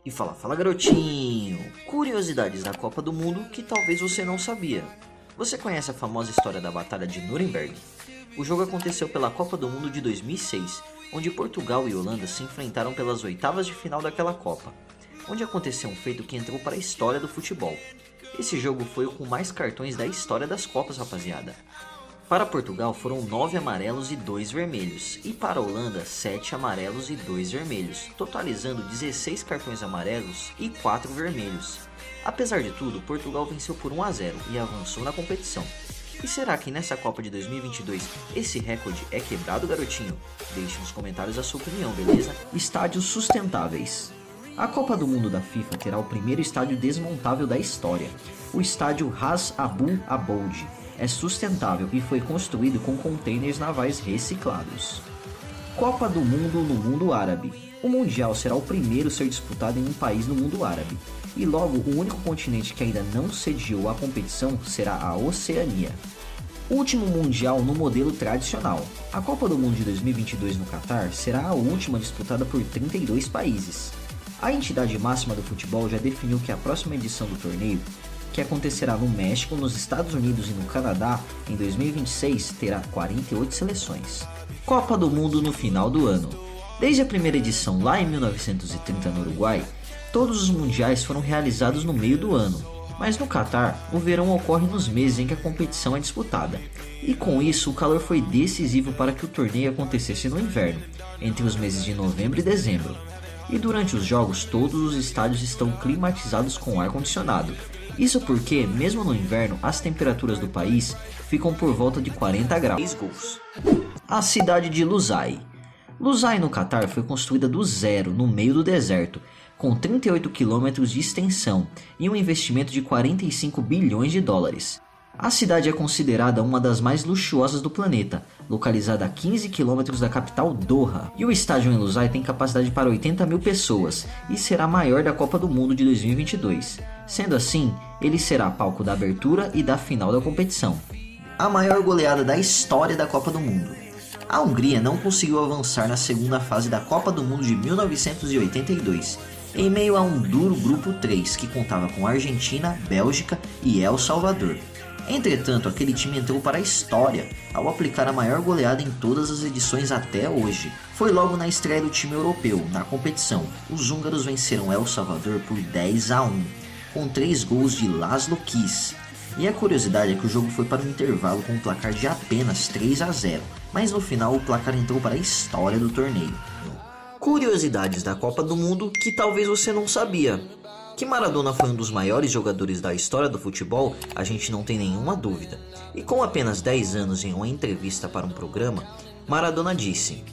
E fala garotinho! Curiosidades da Copa do Mundo que talvez você não sabia. Você conhece a famosa história da Batalha de Nuremberg? O jogo aconteceu pela Copa do Mundo de 2006, onde Portugal e Holanda se enfrentaram pelas oitavas de final daquela Copa, onde aconteceu um feito que entrou para a história do futebol. Esse jogo foi o com mais cartões da história das Copas, rapaziada. Para Portugal foram 9 amarelos e 2 vermelhos, e para a Holanda 7 amarelos e 2 vermelhos, totalizando 16 cartões amarelos e 4 vermelhos. Apesar de tudo, Portugal venceu por 1-0 e avançou na competição. E será que nessa Copa de 2022 esse recorde é quebrado, garotinho? Deixe nos comentários a sua opinião, beleza? Estádios sustentáveis. A Copa do Mundo da FIFA terá o primeiro estádio desmontável da história, o estádio Ras Abu Aboud. É sustentável e foi construído com containers navais reciclados. Copa do Mundo no mundo árabe. O Mundial será o primeiro a ser disputado em um país no mundo árabe, e logo o único continente que ainda não sediou a competição será a Oceania. Último Mundial no modelo tradicional. A Copa do Mundo de 2022 no Catar será a última disputada por 32 países. A entidade máxima do futebol já definiu que a próxima edição do torneio, que acontecerá no México, nos Estados Unidos e no Canadá em 2026, terá 48 seleções. Copa do Mundo no final do ano. Desde a primeira edição lá em 1930 no Uruguai, todos os mundiais foram realizados no meio do ano, mas no Catar, o verão ocorre nos meses em que a competição é disputada, e com isso o calor foi decisivo para que o torneio acontecesse no inverno, entre os meses de novembro e dezembro. E durante os jogos todos os estádios estão climatizados com ar-condicionado. Isso porque, mesmo no inverno, as temperaturas do país ficam por volta de 40 graus. A cidade de Lusail. Lusail no Catar foi construída do zero, no meio do deserto, com 38 km de extensão e um investimento de 45 bilhões de dólares. A cidade é considerada uma das mais luxuosas do planeta, localizada a 15 km da capital Doha. E o estádio em Lusail tem capacidade para 80 mil pessoas e será maior da Copa do Mundo de 2022. Sendo assim, ele será palco da abertura e da final da competição. A maior goleada da história da Copa do Mundo. A Hungria não conseguiu avançar na segunda fase da Copa do Mundo de 1982, em meio a um duro grupo 3 que contava com Argentina, Bélgica e El Salvador. Entretanto, aquele time entrou para a história ao aplicar a maior goleada em todas as edições até hoje. Foi logo na estreia do time europeu na competição. Os húngaros venceram El Salvador por 10-1, com 3 gols de Laszlo Kiss. E a curiosidade é que o jogo foi para o intervalo com um placar de apenas 3-0, mas no final o placar entrou para a história do torneio. Curiosidades da Copa do Mundo que talvez você não sabia. Que Maradona foi um dos maiores jogadores da história do futebol, a gente não tem nenhuma dúvida. E com apenas 10 anos em uma entrevista para um programa, Maradona disse: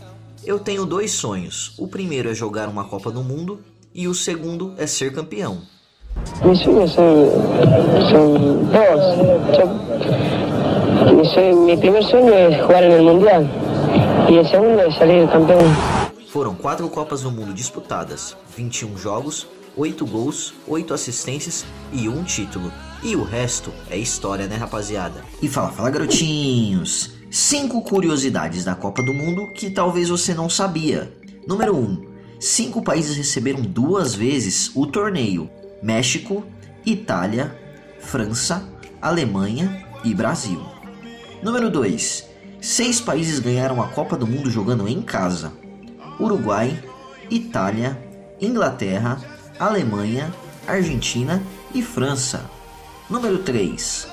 "Eu tenho 2 sonhos, o primeiro é jogar uma Copa do Mundo e o segundo é ser campeão." Mis sueños son dos. Mi primer sueño es jugar en el Mundial y el segundo es salir campeón. Foram 4 Copas do Mundo disputadas, 21 jogos, 8 gols, 8 assistências e 1 título. E o resto é história, né, rapaziada? E fala garotinhos! 5 curiosidades da Copa do Mundo que talvez você não sabia. Número 1. 5 países receberam 2 vezes o torneio: México, Itália, França, Alemanha e Brasil. Número 2. 6 países ganharam a Copa do Mundo jogando em casa: Uruguai, Itália, Inglaterra, Alemanha, Argentina e França. Número 3.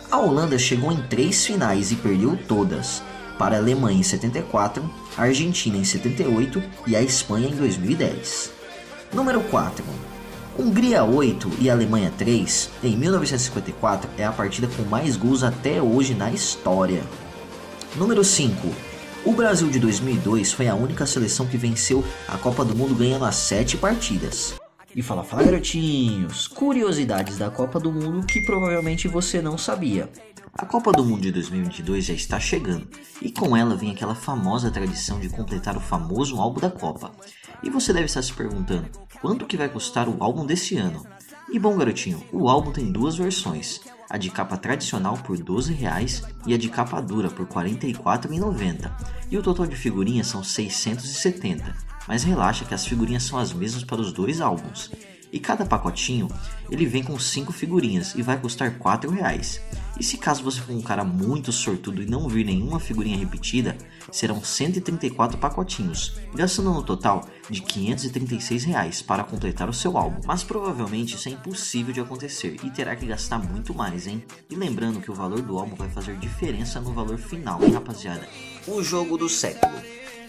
A Holanda chegou em 3 finais e perdeu todas, para a Alemanha em 74, a Argentina em 78 e a Espanha em 2010. Número 4. Hungria 8 e Alemanha 3, em 1954, é a partida com mais gols até hoje na história. Número 5. O Brasil de 2002 foi a única seleção que venceu a Copa do Mundo ganhando as 7 partidas. E fala garotinhos, curiosidades da Copa do Mundo que provavelmente você não sabia. A Copa do Mundo de 2022 já está chegando, e com ela vem aquela famosa tradição de completar o famoso álbum da Copa. E você deve estar se perguntando, quanto que vai custar o álbum desse ano? E bom garotinho, o álbum tem 2 versões, a de capa tradicional por R$12 e a de capa dura por R$44,90, e o total de figurinhas são 670. mas relaxa que as figurinhas são as mesmas para os dois álbuns. E cada pacotinho, ele vem com 5 figurinhas e vai custar R$4. E se caso você for um cara muito sortudo e não vir nenhuma figurinha repetida, serão 134 pacotinhos, gastando no total de R$536 para completar o seu álbum. Mas provavelmente isso é impossível de acontecer e terá que gastar muito mais, hein? E lembrando que o valor do álbum vai fazer diferença no valor final, hein, rapaziada? O jogo do século.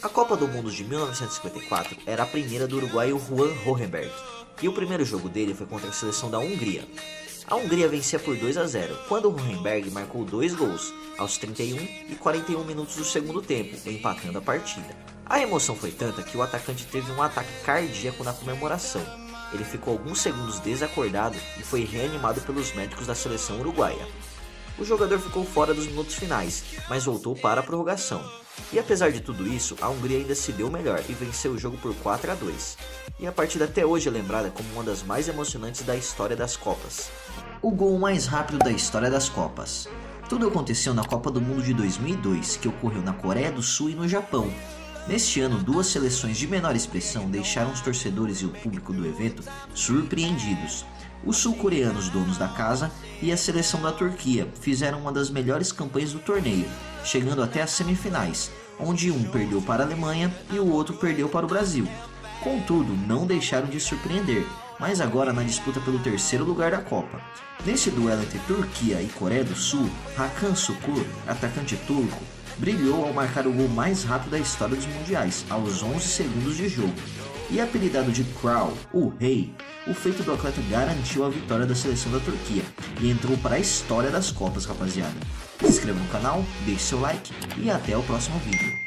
A Copa do Mundo de 1954 era a primeira do uruguaio Juan Hohenberg, e o primeiro jogo dele foi contra a seleção da Hungria. A Hungria vencia por 2-0, quando Hohenberg marcou 2 gols, aos 31 e 41 minutos do segundo tempo, empatando a partida. A emoção foi tanta que o atacante teve um ataque cardíaco na comemoração. Ele ficou alguns segundos desacordado e foi reanimado pelos médicos da seleção uruguaia. O jogador ficou fora dos minutos finais, mas voltou para a prorrogação. E apesar de tudo isso, a Hungria ainda se deu melhor e venceu o jogo por 4-2. E a partida até hoje é lembrada como uma das mais emocionantes da história das Copas. O gol mais rápido da história das Copas. Tudo aconteceu na Copa do Mundo de 2002, que ocorreu na Coreia do Sul e no Japão. Neste ano, 2 seleções de menor expressão deixaram os torcedores e o público do evento surpreendidos. Os sul-coreanos, donos da casa, e a seleção da Turquia fizeram uma das melhores campanhas do torneio, chegando até as semifinais, onde um perdeu para a Alemanha e o outro perdeu para o Brasil. Contudo, não deixaram de surpreender, mas agora na disputa pelo 3º lugar da Copa. Nesse duelo entre Turquia e Coreia do Sul, Hakan Şükür, atacante turco, brilhou ao marcar o gol mais rápido da história dos mundiais, aos 11 segundos de jogo. E apelidado de Kral, o Rei, o feito do atleta garantiu a vitória da seleção da Turquia e entrou para a história das Copas, rapaziada. Se inscreva no canal, deixe seu like e até o próximo vídeo.